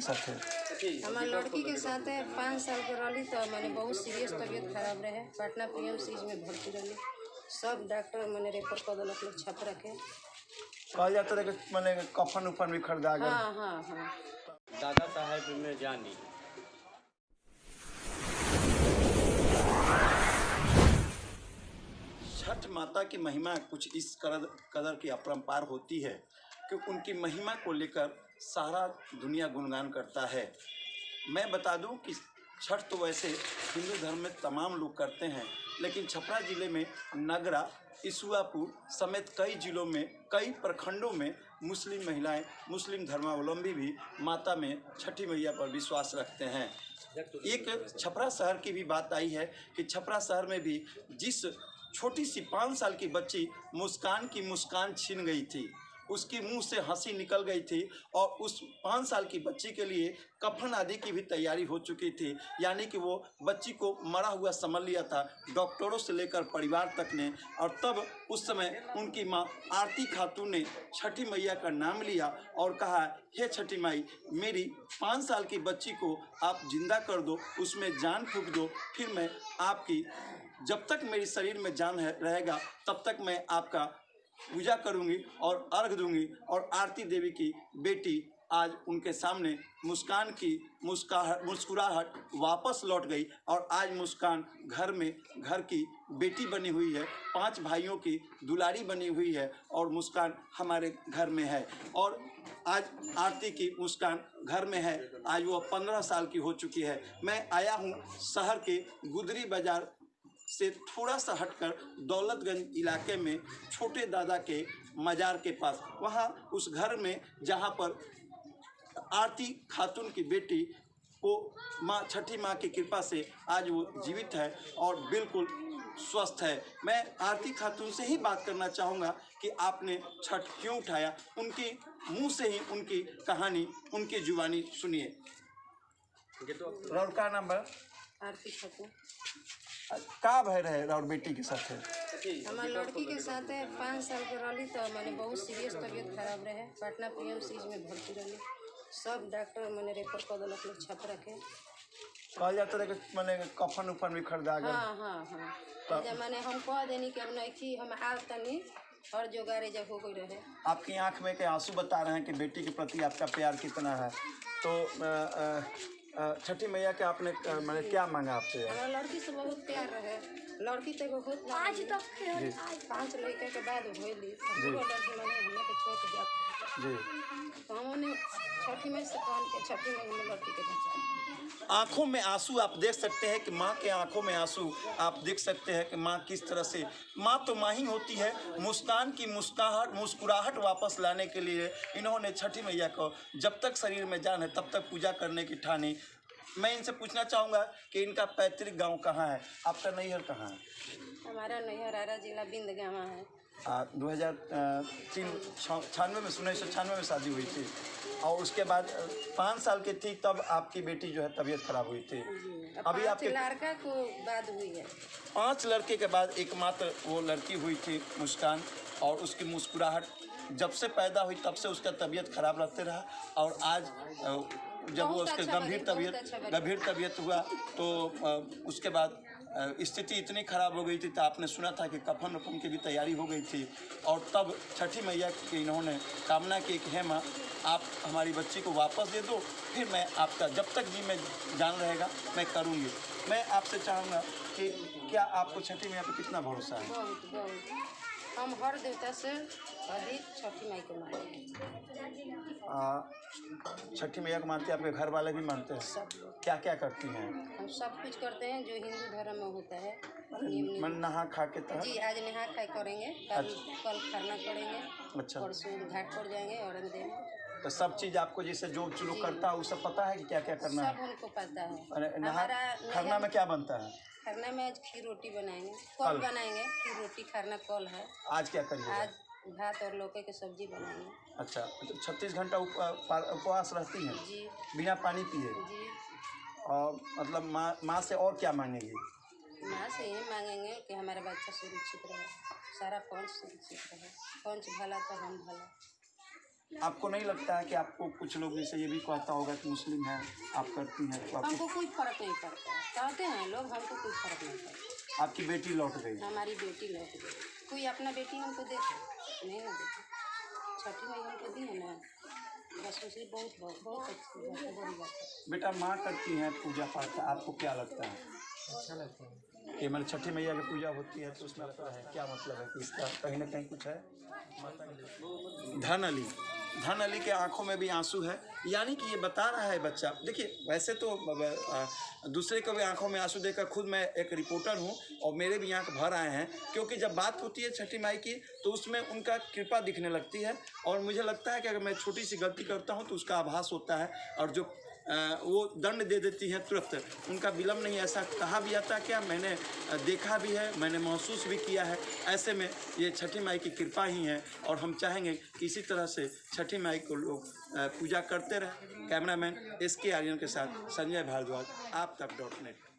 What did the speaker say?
साथ है? हमारे लड़की के साथ 5 साल के रही तो मैंने बहुत सीरियस तबीयत खराब रहे, पटना PMC में भर्ती रही। सब डॉक्टर मैंने रेफर कर दिलक लोग छप रखे। कहा जाता है कि मैंने कफन उफन भी खरीदा गया। हाँ हाँ हाँ। दादा साहेब में जानी। छठ माता की महिमा कुछ इस कदर की अपरंपार होती है कि उनकी महिमा को लेकर सारा दुनिया गुणगान करता है। मैं बता दूं कि छठ तो वैसे हिंदू धर्म में तमाम लोग करते हैं, लेकिन छपरा ज़िले में नगरा, ईसुआपुर समेत कई जिलों में, कई प्रखंडों में मुस्लिम महिलाएं, मुस्लिम धर्मावलंबी भी माता में छठी मैया पर विश्वास रखते हैं। एक छपरा शहर की भी बात आई है कि छपरा शहर में भी जिस छोटी सी 5 साल की बच्ची मुस्कान की मुस्कान छीन गई थी, उसके मुंह से हंसी निकल गई थी और उस 5 साल की बच्ची के लिए कफन आदि की भी तैयारी हो चुकी थी। यानी कि वो बच्ची को मरा हुआ समझ लिया था डॉक्टरों से लेकर परिवार तक ने। और तब उस समय उनकी माँ आरती खातून ने छठी मैया का नाम लिया और कहा, हे छठी माई, मेरी 5 साल की बच्ची को आप जिंदा कर दो, उसमें जान फूंक दो, फिर मैं आपकी, जब तक मेरी शरीर में जान रहेगा तब तक मैं आपका पूजा करूंगी और अर्घ दूंगी। और आरती देवी की बेटी आज उनके सामने मुस्कान की मुस्कुराहट वापस लौट गई और आज मुस्कान घर की बेटी बनी हुई है, 5 भाइयों की दुलारी बनी हुई है और मुस्कान हमारे घर में है। और आज आरती की मुस्कान घर में है, आज वो 15 साल की हो चुकी है। मैं आया हूँ शहर के गुदरी बाजार से थोड़ा सा हटकर दौलतगंज इलाके में छोटे दादा के मजार के पास, वहाँ उस घर में जहाँ पर आरती खातून की बेटी को छठी माँ की कृपा से आज वो जीवित है और बिल्कुल स्वस्थ है। मैं आरती खातून से ही बात करना चाहूँगा कि आपने छठ क्यों उठाया, उनके मुंह से ही उनकी कहानी, उनकी जुबानी सुनिए। और का नाम है? आरती खातून। का भय रहे और बेटी के साथ है? हमारे लड़की के साथ 5 साल के रही तो मैंने बहुत सीरियस तबीयत खराब रहे, पटना PMC में भर्ती रही। सब डॉक्टर मैंने रेफर कर दिलक लोग छप रखे। कहा जाता है कि मैंने कफन उफन भी खरीदा गया। हाँ हाँ हाँ। जब मैंने हम कह देनी कि अब नहीं हम आ तनी और जोगारे जब हो गई रहे। आपकी आंख में के आंसू बता रहे हैं कि बेटी के प्रति आपका प्यार कितना है। तो छठी मैया के आपने मैंने क्या मांगा आपसे? हमारा लड़की से बहुत प्यार रहे, लड़की तो बहुत आज तक 5 लड़के के बाद होली लड़की मैंने हमने के छोड़ दिया जी। तो हमने छठी माई से कान के छठी माई में लड़की के बचा। आंखों में आंसू आप देख सकते हैं कि माँ के आंखों में आंसू आप देख सकते हैं कि माँ किस तरह से, माँ तो माँ ही होती है। मुस्कान की मुस्कुराहट वापस लाने के लिए इन्होंने छठी मैया को जब तक शरीर में जान है तब तक पूजा करने की ठानी। मैं इनसे पूछना चाहूँगा कि इनका पैतृक गांव कहाँ है, आपका नैहर कहाँ है? हमारा नैहर आरा जिला बिंदगामा है। 1996 में 1996 में शादी हुई थी और उसके बाद 5 साल की थी तब आपकी बेटी जो है तबीयत खराब हुई थी। अभी आपके लड़का को बाद हुई है। 5 लड़के के बाद एकमात्र वो लड़की हुई थी मुस्कान, और उसकी मुस्कुराहट जब से पैदा हुई तब से उसका तबीयत खराब रहते रहा। और आज जब वो उसके गंभीर तबीयत हुआ तो उसके बाद स्थिति इतनी खराब हो गई थी तो आपने सुना था कि कफन उफन की भी तैयारी हो गई थी। और तब छठी मैया की इन्होंने कामना की कि हे माँ, आप हमारी बच्ची को वापस दे दो, फिर मैं आपका जब तक जी में जान रहेगा मैं करूँगी। मैं आपसे चाहूँगा कि क्या आपको छठी मैया पर कितना भरोसा है? बहुत बहुत। हम हर देवता से अधिक छठी माई को मानते हैं। छठी मैया को मानते हैं, आपके घर वाले भी मानते हैं? सब लोग। क्या क्या करती हैं? हम सब कुछ करते हैं जो हिंदू धर्म में होता है। मन नहा खा के तहत? जी, आज नहा खाई करेंगे, कल खरना करेंगे, अच्छा। परसों घाट पर जाएंगे और देंगे। तो सब चीज़ आपको जैसे जो लोग करता है वो सब पता है कि क्या क्या करना है? सब हमको पता है। खरना में क्या बनता है? खरना में आज खीर रोटी बनाएंगे, कल बनाएंगे खीर रोटी, खरना कल है। आज क्या करिए? आज भात और लौकी की सब्जी बनाएंगे। अच्छा, तो 36 घंटा उपवास रहती हैं? जी। बिना पानी पिए? जी। और मतलब माँ से और क्या मांगेंगी? माँ से ये मांगेंगे कि हमारा बच्चा सुरक्षित रहे, सारा पंच सुरक्षित रहे, पंच भला तो हम भला। आपको नहीं लगता है कि आपको कुछ लोग जैसे ये भी कहता होगा कि मुस्लिम है आप करती हैं तो आपको हमको कोई फर्क नहीं पड़ता है, कहते हैं लोग, हमको कोई फर्क नहीं पड़ता। आपकी बेटी लौट गई? हमारी बेटी लौट गई। कोई अपना बेटी हमको देखे नहीं ना देखे, छठी मई हमको दी है ना, बस उसे बहुत बहुत बहुत अच्छी बात है, बड़ी बात है। बेटा माँ करती हैं पूजा पाठ, आपको क्या लगता है? अच्छा लगता है। कि मतलब छठी मैया की पूजा होती है तो उसमें आपका है क्या मतलब है कि इसका कहीं ना कहीं कुछ है? धन अली के आंखों में भी आंसू है, यानी कि ये बता रहा है बच्चा। देखिए वैसे तो दूसरे को भी आंखों में आंसू देखकर खुद मैं एक रिपोर्टर हूँ और मेरे भी आंख भर आए हैं, क्योंकि जब बात होती है छठी माई की तो उसमें उनका कृपा दिखने लगती है। और मुझे लगता है कि अगर मैं छोटी सी गलती करता हूँ तो उसका आभास होता है और जो वो दंड दे देती हैं तुरंत, उनका विलम्ब नहीं। ऐसा कहा भी जाता क्या, मैंने देखा भी है, मैंने महसूस भी किया है। ऐसे में ये छठी माई की कृपा ही है और हम चाहेंगे कि इसी तरह से छठी माई को लोग पूजा करते रहें। कैमरामैन SK आर्यन के साथ संजय भारद्वाज, आप तक .net।